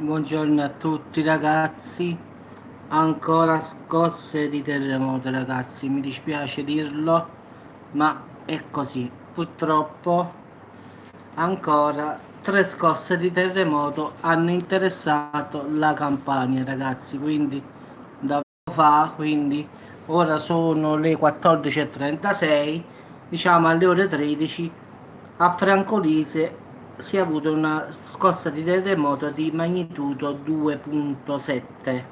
Buongiorno a tutti ragazzi, ancora scosse di terremoto ragazzi, mi dispiace dirlo, ma è così. Purtroppo ancora tre scosse di terremoto hanno interessato la Campania ragazzi, quindi da poco fa, quindi ora sono le 14:36, diciamo alle ore 13 a Francolise si è avuto una scossa di terremoto di magnitudo 2.7,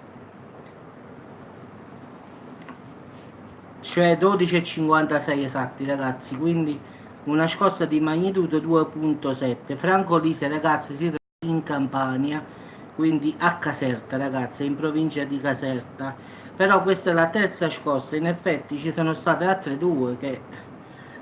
cioè 12,56 esatti ragazzi, quindi una scossa di magnitudo 2.7. Francolise ragazzi si trova in Campania, quindi a Caserta ragazzi, in provincia di Caserta. Però questa è la terza scossa, in effetti ci sono state altre due che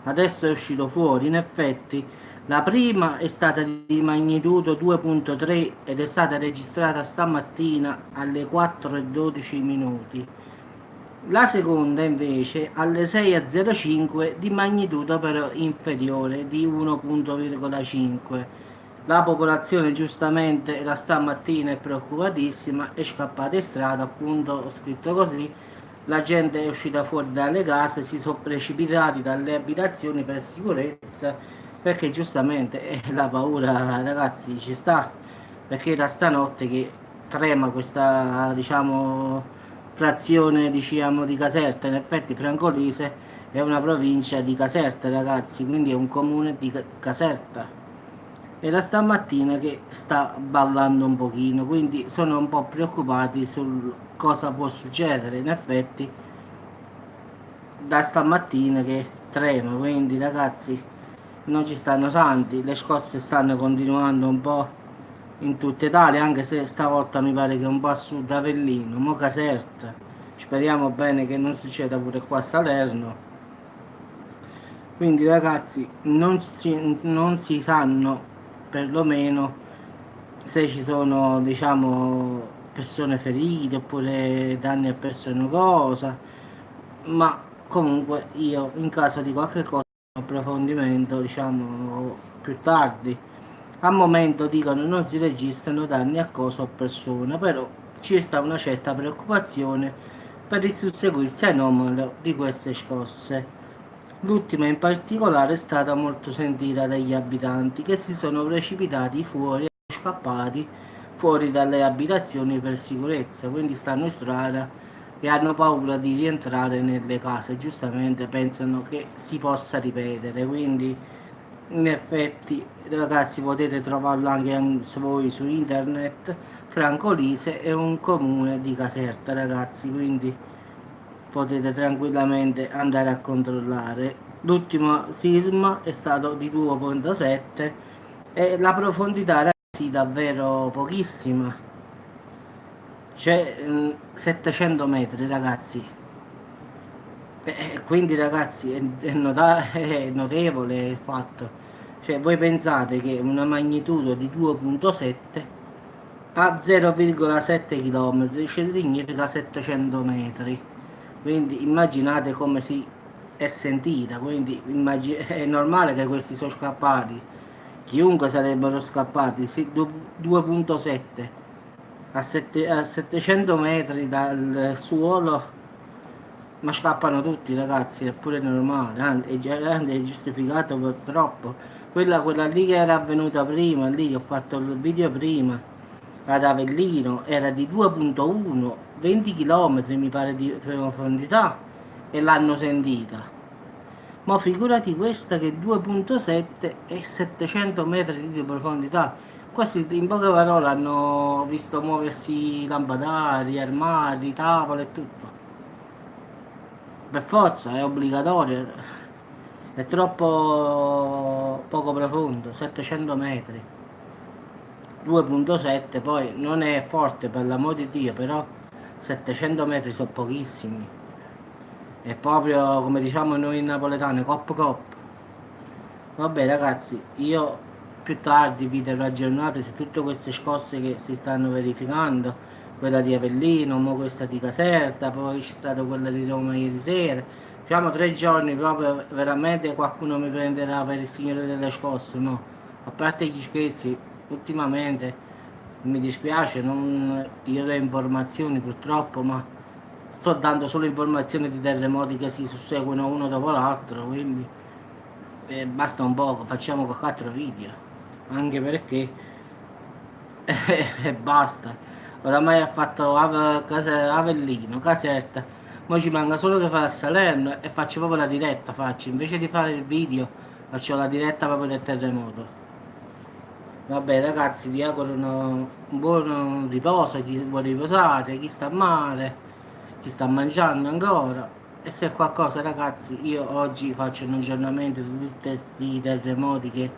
adesso è uscito fuori. In effetti la prima è stata di magnitudo 2.3 ed è stata registrata stamattina alle 4:12 minuti. La seconda invece alle 6:05 di magnitudo però inferiore di 1.5. La popolazione giustamente da stamattina è preoccupatissima, è scappata in strada, appunto ho scritto così, la gente è uscita fuori dalle case, si sono precipitati dalle abitazioni per sicurezza, perché giustamente la paura ragazzi ci sta, perché da stanotte che trema questa diciamo frazione diciamo di Caserta. In effetti Francolise è una provincia di Caserta ragazzi, quindi è un comune di Caserta, e da stamattina che sta ballando un pochino, quindi sono un po' preoccupati sul cosa può succedere. In effetti da stamattina che trema, quindi ragazzi non ci stanno santi, le scosse stanno continuando un po' in tutta Italia, anche se stavolta mi pare che un po' a sud Avellino, mo Caserta, speriamo bene che non succeda pure qua a Salerno. Quindi ragazzi non si sanno perlomeno se ci sono diciamo persone ferite oppure danni a persone cosa, ma comunque io in caso di qualche cosa approfondimento diciamo più tardi. Al momento dicono non si registrano danni a cosa o persone, però ci sta una certa preoccupazione per il susseguirsi anomalo di queste scosse. L'ultima in particolare è stata molto sentita dagli abitanti che si sono precipitati fuori e scappati fuori dalle abitazioni per sicurezza, quindi stanno in strada e hanno paura di rientrare nelle case, giustamente pensano che si possa ripetere, quindi in effetti ragazzi potete trovarlo anche voi su internet. Francolise è un comune di Caserta ragazzi, quindi potete tranquillamente andare a controllare. L'ultimo sisma è stato di 2.7 e la profondità ragazzi davvero pochissima, cioè 700 metri ragazzi. Quindi ragazzi è notevole il fatto. Cioè voi pensate che una magnitudo di 2.7 a 0,7 km cioè significa 700 metri. Quindi immaginate come si è sentita. Quindi è normale che questi sono scappati. Chiunque sarebbero scappati. 2.7 a 700 metri dal suolo, ma scappano tutti ragazzi, è pure normale, è giustificato purtroppo. Quella lì che era avvenuta prima, lì che ho fatto il video prima, ad Avellino, era di 2.1, 20 km mi pare di profondità, e l'hanno sentita. Ma figurati questa che 2.7 e 700 metri di profondità. Questi in poche parole hanno visto muoversi lampadari, armadi, tavole e tutto. Per forza, è obbligatorio. È troppo poco profondo, 700 metri. 2.7 poi non è forte per l'amor di Dio, però 700 metri sono pochissimi. È proprio come diciamo noi napoletani, cop cop. Vabbè ragazzi, io più tardi vi terrò aggiornati su tutte queste scosse che si stanno verificando, quella di Avellino, mo questa di Caserta, poi c'è stata quella di Roma ieri sera. Diciamo 3 giorni proprio veramente qualcuno mi prenderà per il signore delle scosse, no? A parte gli scherzi, ultimamente mi dispiace, io do informazioni purtroppo, ma sto dando solo informazioni di terremoti che si susseguono uno dopo l'altro, quindi basta un poco, facciamo qualche altro video, anche perché e basta. Oramai ha fatto Avellino, Caserta, ora ci manca solo che fare a Salerno e faccio proprio la diretta, invece di fare il video, faccio la diretta proprio del terremoto. Vabbè ragazzi, vi auguro un buon riposo, chi vuole riposare, chi sta male, chi sta mangiando ancora. E se qualcosa ragazzi, io oggi faccio un aggiornamento di tutti questi terremoti che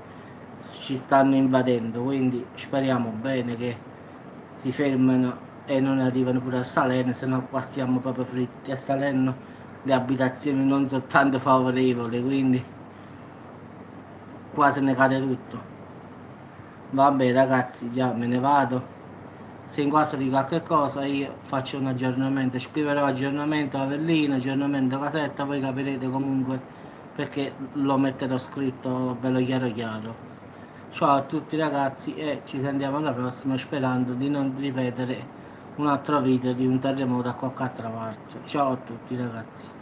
ci stanno invadendo, quindi speriamo bene che si fermano e non arrivano pure a Salerno, se no qua stiamo proprio fritti. A Salerno le abitazioni non soltanto favorevoli, quindi qua se ne cade tutto. Vabbè ragazzi, già me ne vado. Se in caso di qualche cosa io faccio un aggiornamento, scriverò aggiornamento Avellino, aggiornamento Caserta, voi capirete comunque perché lo metterò scritto bello chiaro chiaro. Ciao a tutti ragazzi e ci sentiamo alla prossima sperando di non ripetere un altro video di un terremoto a qualche altra parte. Ciao a tutti ragazzi.